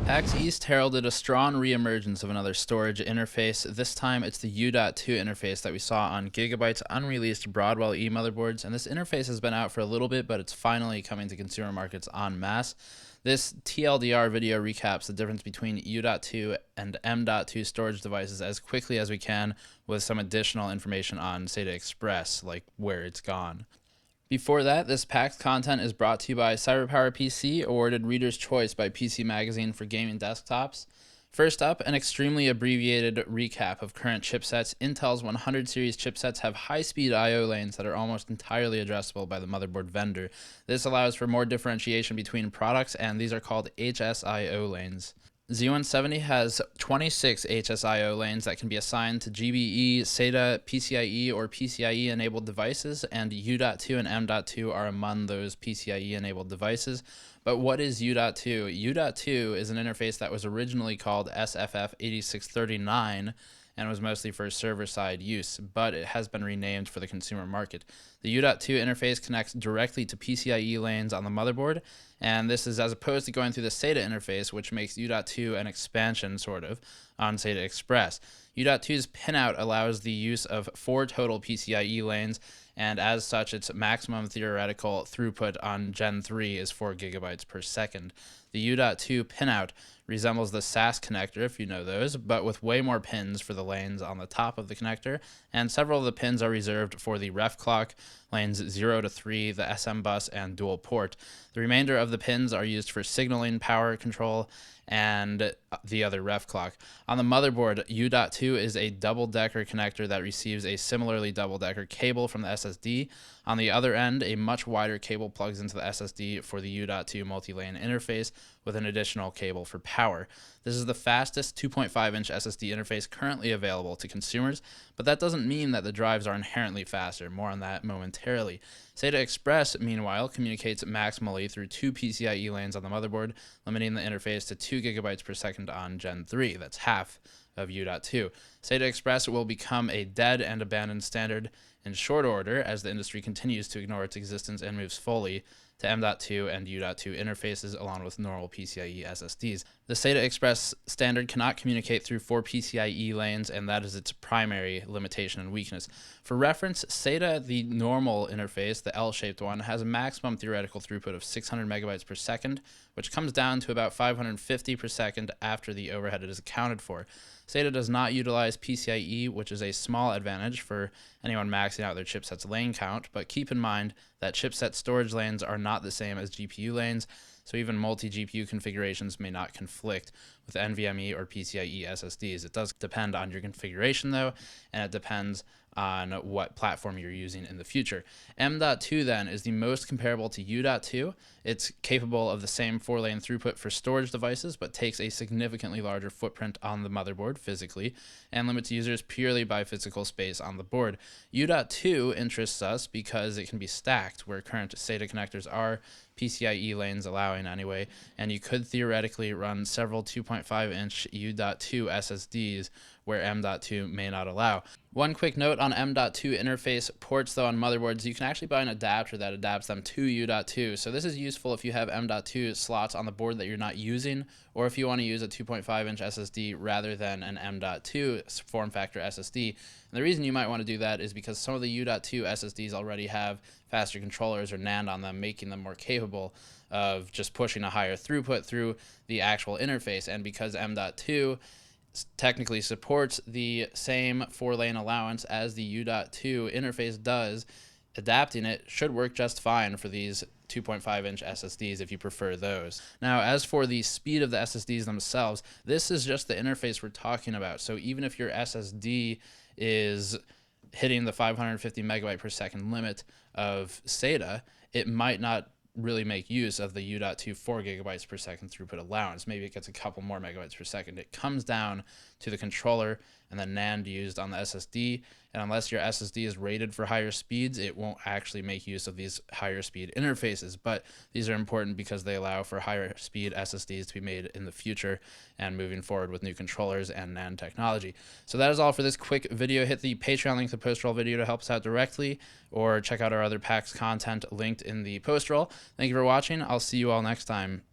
PAX East heralded a strong reemergence of another storage interface. This time it's the U.2 interface that we saw on Gigabyte's unreleased Broadwell E motherboards, and this interface has been out for a little bit, but it's finally coming to consumer markets en masse. This TLDR video recaps the difference between U.2 and M.2 storage devices as quickly as we can, with some additional information on SATA Express, like where it's gone. Before that, this PAX content is brought to you by CyberPower PC, awarded Reader's Choice by PC Magazine for gaming desktops. First up, an extremely abbreviated recap of current chipsets. Intel's 100 series chipsets have high-speed I/O lanes that are almost entirely addressable by the motherboard vendor. This allows for more differentiation between products, and these are called HSIO lanes. Z170 has 26 HSIO lanes that can be assigned to GBE, SATA, PCIe, or PCIe-enabled devices, and U.2 and M.2 are among those PCIe-enabled devices. But what is U.2? U.2 is an interface that was originally called SFF8639 and was mostly for server-side use, but it has been renamed for the consumer market. The U.2 interface connects directly to PCIe lanes on the motherboard, and this is as opposed to going through the SATA interface, which makes U.2 an expansion, sort of, on SATA Express. U.2's pinout allows the use of 4 total PCIe lanes, and as such, its maximum theoretical throughput on Gen 3 is 4 gigabytes per second. The U.2 pinout resembles the SAS connector, if you know those, but with way more pins for the lanes on the top of the connector, and several of the pins are reserved for the ref clock, lanes 0 to 3, the SM bus, and dual port. The remainder of the pins are used for signaling, power control, and the other ref clock. On the motherboard, U.2 is a double-decker connector that receives a similarly double-decker cable from the SSD. On the other end, a much wider cable plugs into the SSD for the U.2 multi-lane interface, with an additional cable for power. This is the fastest 2.5-inch SSD interface currently available to consumers, but that doesn't mean that the drives are inherently faster. More on that momentarily. SATA Express, meanwhile, communicates maximally through 2 PCIe lanes on the motherboard, limiting the interface to 2 gigabytes per second on Gen 3. That's half of U.2. SATA Express will become a dead and abandoned standard in short order as the industry continues to ignore its existence and moves fully to M.2 and U.2 interfaces along with normal PCIe SSDs. The SATA Express standard cannot communicate through 4 PCIe lanes, and that is its primary limitation and weakness. For reference, SATA, the normal interface, the L-shaped one, has a maximum theoretical throughput of 600 megabytes per second, which comes down to about 550 per second after the overhead is accounted for. SATA does not utilize PCIe, which is a small advantage for anyone maxing out their chipset's lane count, but keep in mind that chipset storage lanes are not the same as GPU lanes, so even multi-GPU configurations may not conflict with NVMe or PCIe SSDs. It does depend on your configuration, though, and it depends on what platform you're using in the future. M.2 then is the most comparable to U.2. It's capable of the same 4-lane throughput for storage devices, but takes a significantly larger footprint on the motherboard physically, and limits users purely by physical space on the board. U.2 interests us because it can be stacked, where current SATA connectors are, PCIe lanes allowing anyway, and you could theoretically run several 2.5-inch U.2 SSDs where M.2 may not allow. One quick note on M.2 interface ports, though, on motherboards, you can actually buy an adapter that adapts them to U.2. So this is useful if you have M.2 slots on the board that you're not using, or if you want to use a 2.5-inch SSD rather than an M.2 form factor SSD. And the reason you might want to do that is because some of the U.2 SSDs already have faster controllers or NAND on them, making them more capable of just pushing a higher throughput through the actual interface. And because M.2 technically supports the same 4-lane allowance as the U.2 interface does, adapting it should work just fine for these 2.5-inch SSDs if you prefer those. Now, as for the speed of the SSDs themselves, this is just the interface we're talking about. So even if your SSD is hitting the 550 megabyte per second limit of SATA, it might not really make use of the U.2 4 gigabytes per second throughput allowance. Maybe it gets a couple more megabytes per second. It comes down to the controller and the NAND used on the SSD, and unless your SSD is rated for higher speeds, it won't actually make use of these higher speed interfaces. But these are important because they allow for higher speed SSDs to be made in the future and moving forward with new controllers and NAND technology. So that is all for this quick video. Hit the Patreon link to the post roll video to help us out directly, or check out our other PAX content linked in the post roll. Thank you for watching. I'll see you all next time.